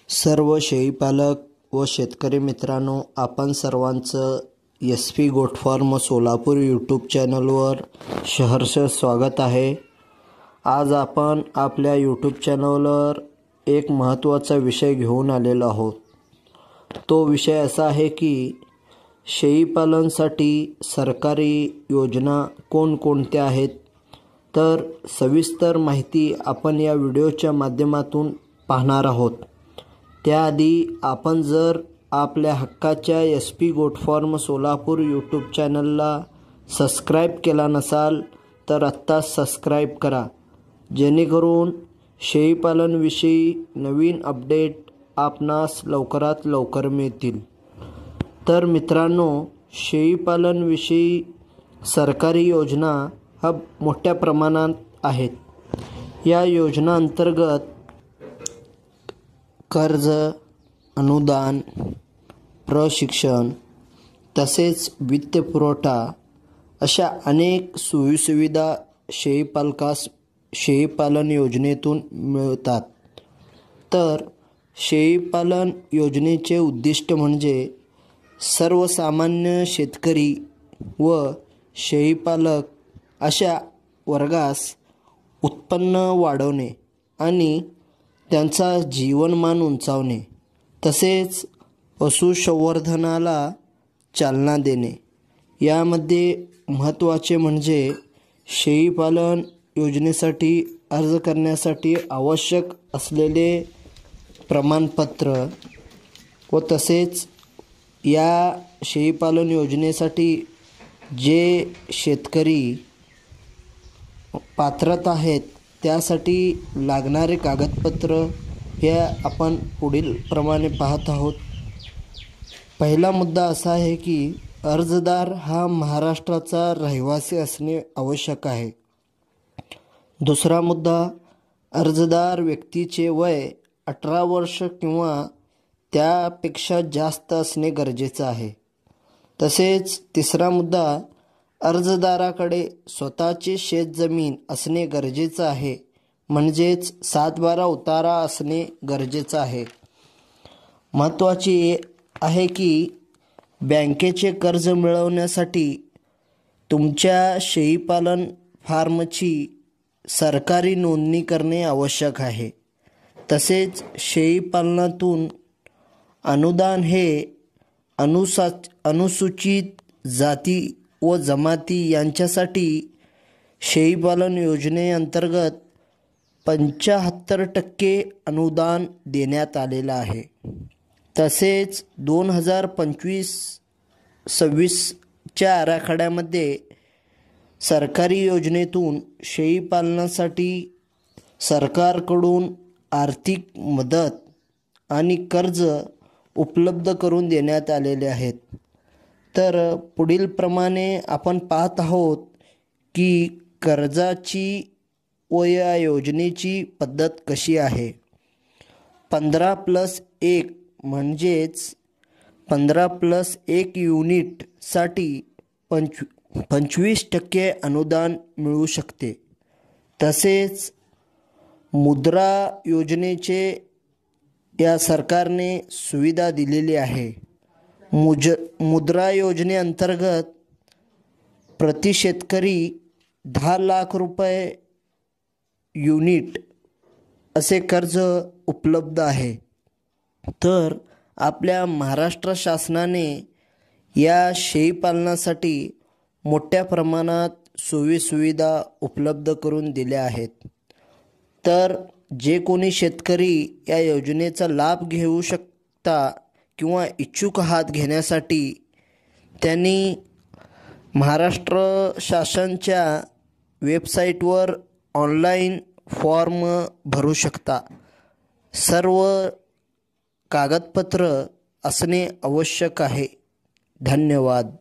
सर्व शेळीपालक व शेतकरी मित्रांनो, आपण सर्वांचं SP goat farm Solapur YouTube चॅनलवर सहर्ष स्वागत आहे। आज आपण आपल्या यूट्यूब चॅनलवर एक महत्त्वाचा विषय घेऊन आलेलो आहोत। तो विषय असा आहे की शेळीपालनासाठी सरकारी योजना कोणकोणत्या आहेत, तर सविस्तर माहिती आपण या व्हिडिओच्या माध्यमातून पाहणार आहोत। त्याआधी आपण जर आपल्या हक्काच्या SP goat farm Solapur YouTube चॅनलला सबस्क्राईब केला नसाल तर आत्ता सबस्क्राईब करा, जेणेकरून शेळीपालनविषयी नवीन अपडेट आपणास लवकरात लवकर मिळतील। तर मित्रांनो, शेळीपालनविषयी सरकारी योजना हा मोठ्या प्रमाणात आहेत। या योजना अंतर्गत कर्ज, अनुदान, प्रशिक्षण तसेच वित्तपुरवठा अशा अनेक सोयीसुविधा शेळीपालकास शेळीपालन योजनेतून मिळतात। तर शेळीपालन योजनेचे उद्दिष्ट म्हणजे सर्वसामान्य शेतकरी व शेळीपालक अशा वर्गास उत्पन्न वाढवणे आणि त्यांचा जीवनमान उंचावणे, तसेच पशुसंवर्धनाला चालना देणे। यामध्ये महत्त्वाचे म्हणजे शेळीपालन योजनेसाठी अर्ज करण्यासाठी आवश्यक असलेले प्रमाणपत्र व तसेच या शेळीपालन योजनेसाठी जे शेतकरी पात्रता आहेत त्यासाठी लागणारे कागदपत्र हे आपण पुढील प्रमाणे पाहत आहोत। पहिला मुद्दा असा आहे की अर्जदार हा महाराष्ट्राचा रहिवासी असणे आवश्यक आहे। दुसरा मुद्दा, अर्जदार व्यक्तीचे वय 18 वर्ष किंवा त्यापेक्षा जास्त असणे गरजेचं आहे। तसेच तिसरा मुद्दा, अर्जदाराकडे स्वतःचे शेतजमीन असणे गरजेचं आहे, म्हणजेच 7/12 उतारा असणे गरजेचं आहे। महत्त्वाचे आहे की बँकेचे कर्ज मिळवण्यासाठी तुमच्या शेळीपालन फार्मची सरकारी नोंदणी करणे आवश्यक आहे। तसेच शेळीपालनातून अनुदान हे अनुसूचित जाती व जमाती यांच्यासाठी शेळीपालन योजनेअंतर्गत 75% अनुदान देण्यात आलेलं आहे। तसेच 2025-26च्या आराखड्यामध्ये सरकारी योजनेतून शेळीपालनासाठी सरकारकडून आर्थिक मदत आणि कर्ज उपलब्ध करून देण्यात आलेले आहेत। तर पुढील प्रमाणे आपण पाहत आहोत की कर्जाची व या योजनेची पद्धत कशी आहे। 15+1 म्हणजेच 15+1 युनिटसाठी 25% अनुदान मिळू शकते। तसेच मुद्रा योजनेचे या सरकारने सुविधा दिलेली आहे। मुद्रा योजनेअंतर्गत प्रति शेतकरी 10 लाख रुपये युनिट असे कर्ज उपलब्ध आहे। तर आपल्या महाराष्ट्र शासनाने या शेळीपालनासाठी मोठ्या प्रमाणात सोयीसुविधा उपलब्ध करून दिल्या आहेत। तर जे कोणी शेतकरी या योजनेचा लाभ घेऊ शकता किंवा इच्छुक आहात घेण्यासाठी, त्यांनी महाराष्ट्र शासनाच्या वेबसाईटवर ऑनलाईन फॉर्म भरू शकता। सर्व कागदपत्र असणे आवश्यक आहे। धन्यवाद।